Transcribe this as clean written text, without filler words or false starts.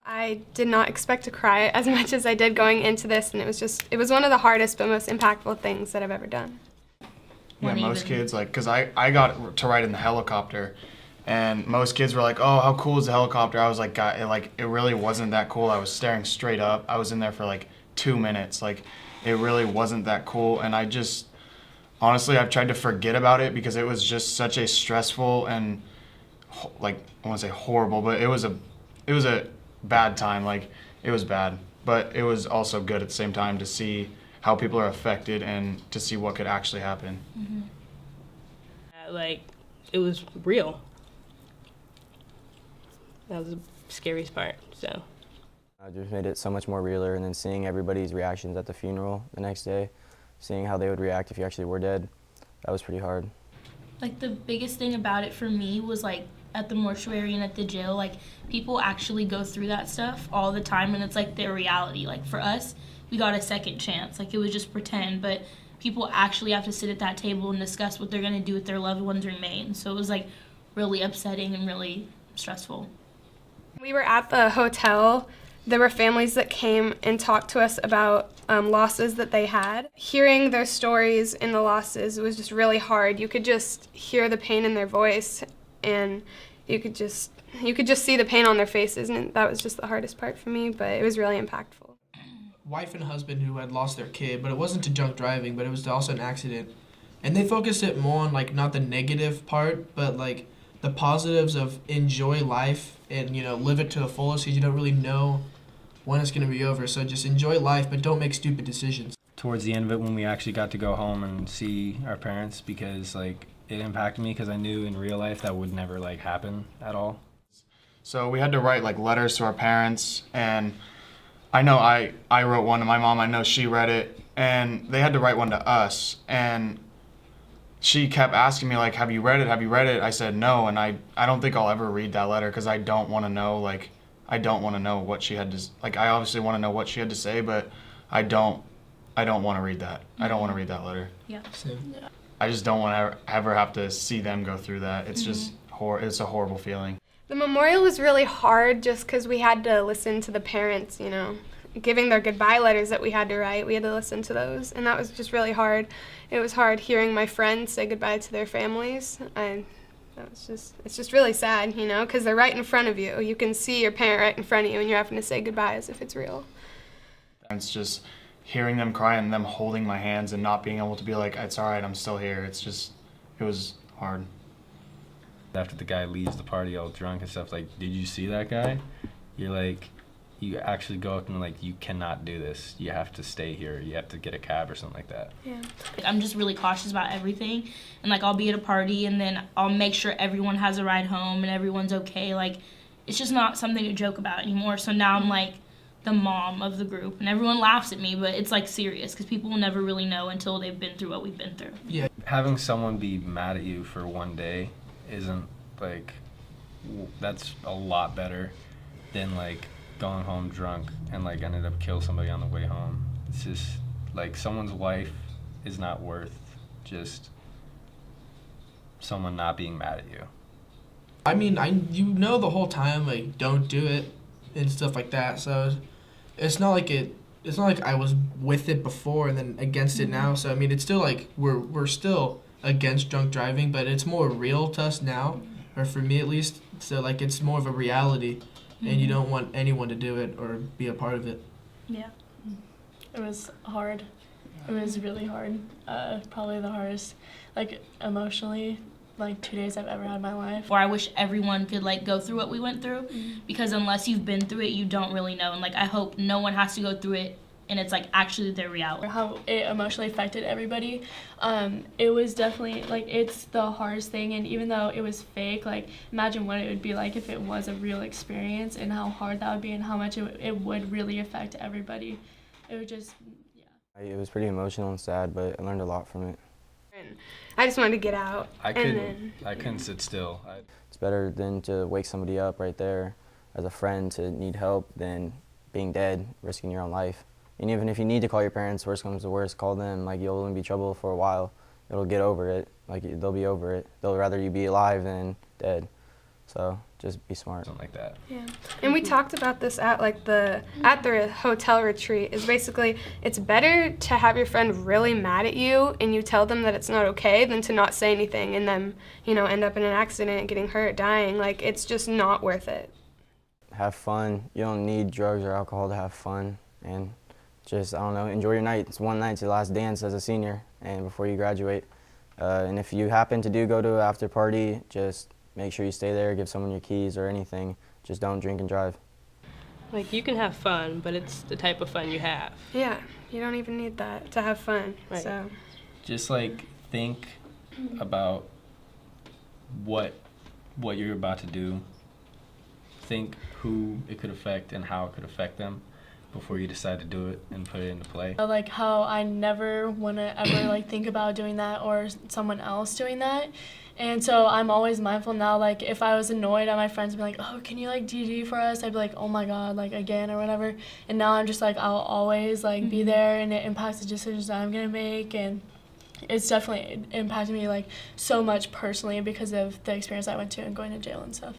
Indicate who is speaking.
Speaker 1: I did not expect to cry as much as I did going into this, and it was one of the hardest but most impactful things that I've ever done.
Speaker 2: Yeah, most kids, like, because I got to ride in the helicopter, and most kids were like, oh, how cool is the helicopter? I was like, God, it really wasn't that cool. I was staring straight up. I was in there for like 2 minutes. Like, it really wasn't that cool, and honestly, I've tried to forget about it because it was just such a stressful and, like, I want to say horrible, but it was a bad time. Like, it was bad, but it was also good at the same time to see how people are affected and to see what could actually happen.
Speaker 3: Like, it was real. That was the scariest part, so.
Speaker 4: I just made it so much more realer, and then seeing everybody's reactions at the funeral the next day, seeing how they would react if you actually were dead, that was pretty hard.
Speaker 5: Like, the biggest thing about it for me was, like, at the mortuary and at the jail, like, people actually go through that stuff all the time, and it's like their reality. Like, for us, we got a second chance. Like, it was just pretend, but people actually have to sit at that table and discuss what they're going to do with their loved ones' remains. So it was, like, really upsetting and really stressful.
Speaker 1: We were at the hotel. There were families that came and talked to us about losses that they had. Hearing their stories and the losses, it was just really hard. You could just hear the pain in their voice, and you could just see the pain on their faces, and that was just the hardest part for me, but it was really impactful.
Speaker 6: Wife and husband who had lost their kid, but it wasn't to drunk driving, but it was also an accident. And they focused it more on, like, not the negative part, but, like, the positives of enjoy life and, you know, live it to the fullest, because you don't really know when it's going to be over. So just enjoy life, but don't make stupid decisions.
Speaker 7: Towards the end of it, when we actually got to go home and see our parents, because, like, it impacted me because I knew in real life that would never, like, happen at all.
Speaker 2: So we had to write, like, letters to our parents, and I know I wrote one to my mom. I know she read it, and they had to write one to us, and she kept asking me, like, have you read it? Have you read it? I said no, and I don't think I'll ever read that letter because I don't want to know, like, I don't want to know what she had to, like, I obviously want to know what she had to say, but I don't want to read that. I don't want to read that letter.
Speaker 5: Yeah.
Speaker 6: Same.
Speaker 2: I just don't want to ever have to see them go through that. It's just it's a horrible feeling.
Speaker 1: The memorial was really hard just because we had to listen to the parents, you know, giving their goodbye letters that we had to write. We had to listen to those, and that was just really hard. It was hard hearing my friends say goodbye to their families. It's just really sad, you know, because they're right in front of you. You can see your parent right in front of you, and you're having to say goodbye as if it's real.
Speaker 2: It's just hearing them cry and them holding my hands and not being able to be like, it's all right, I'm still here. It was hard.
Speaker 7: After the guy leaves the party all drunk and stuff, like, did you see that guy? You're like, you actually go up and, like, you cannot do this. You have to stay here. You have to get a cab or something like that.
Speaker 5: Yeah. I'm just really cautious about everything, and, like, I'll be at a party and then I'll make sure everyone has a ride home and everyone's okay. Like, it's just not something to joke about anymore. So now I'm, like, the mom of the group, and everyone laughs at me, but it's, like, serious because people will never really know until they've been through what we've been through.
Speaker 6: Yeah.
Speaker 7: Having someone be mad at you for one day isn't, like, that's a lot better than, like, going home drunk and, like, ended up kill somebody on the way home. It's just, like, someone's life is not worth just someone not being mad at you.
Speaker 6: I mean, you know the whole time, like, don't do it and stuff like that. So it's not like I was with it before and then against it now. So I mean, it's still like we're still against drunk driving, but it's more real to us now, or for me at least. So, like, it's more of a reality, and you don't want anyone to do it or be a part of it.
Speaker 5: Yeah.
Speaker 8: It was hard. It was really hard. Probably the hardest, like, emotionally, like, 2 days I've ever had in my life.
Speaker 5: Or I wish everyone could, like, go through what we went through, because unless you've been through it, you don't really know. And, like, I hope no one has to go through it and it's, like, actually their reality.
Speaker 8: How it emotionally affected everybody. It was definitely, like, it's the hardest thing, and even though it was fake, like, imagine what it would be like if it was a real experience and how hard that would be and how much it would really affect everybody. It would just, yeah.
Speaker 4: It was pretty emotional and sad, but I learned a lot from it.
Speaker 1: I just wanted to get out.
Speaker 7: I couldn't sit still.
Speaker 4: It's better than to wake somebody up right there as a friend to need help than being dead, risking your own life. And even if you need to call your parents, worst comes to worst, call them. Like, you'll only be trouble for a while. It'll get over it. Like, they'll be over it. They'll rather you be alive than dead. So just be smart.
Speaker 7: Something like that.
Speaker 1: Yeah, and we talked about this at the hotel retreat. Is basically it's better to have your friend really mad at you and you tell them that it's not okay than to not say anything and them end up in an accident, getting hurt, dying. Like it's just not worth it.
Speaker 4: Have fun. You don't need drugs or alcohol to have fun, and just I don't know, enjoy your night. It's one night, it's your last dance as a senior, and before you graduate. And if you happen to go to an after party, just make sure you stay there, give someone your keys or anything. Just don't drink and drive.
Speaker 3: Like, you can have fun, but it's the type of fun you have.
Speaker 1: Yeah, you don't even need that to have fun.
Speaker 3: Right.
Speaker 1: So
Speaker 7: Just like think about what you're about to do. Think who it could affect and how it could affect them before you decide to do it and put it into play.
Speaker 8: Like how I never want to ever like think about doing that or someone else doing that. And so I'm always mindful now, like if I was annoyed at my friends and be like, oh, can you like DD for us? I'd be like, oh my God, like again or whatever. And now I'm just like, I'll always like be there, and it impacts the decisions that I'm going to make. And it's definitely impacted me like so much personally because of the experience I went to and going to jail and stuff.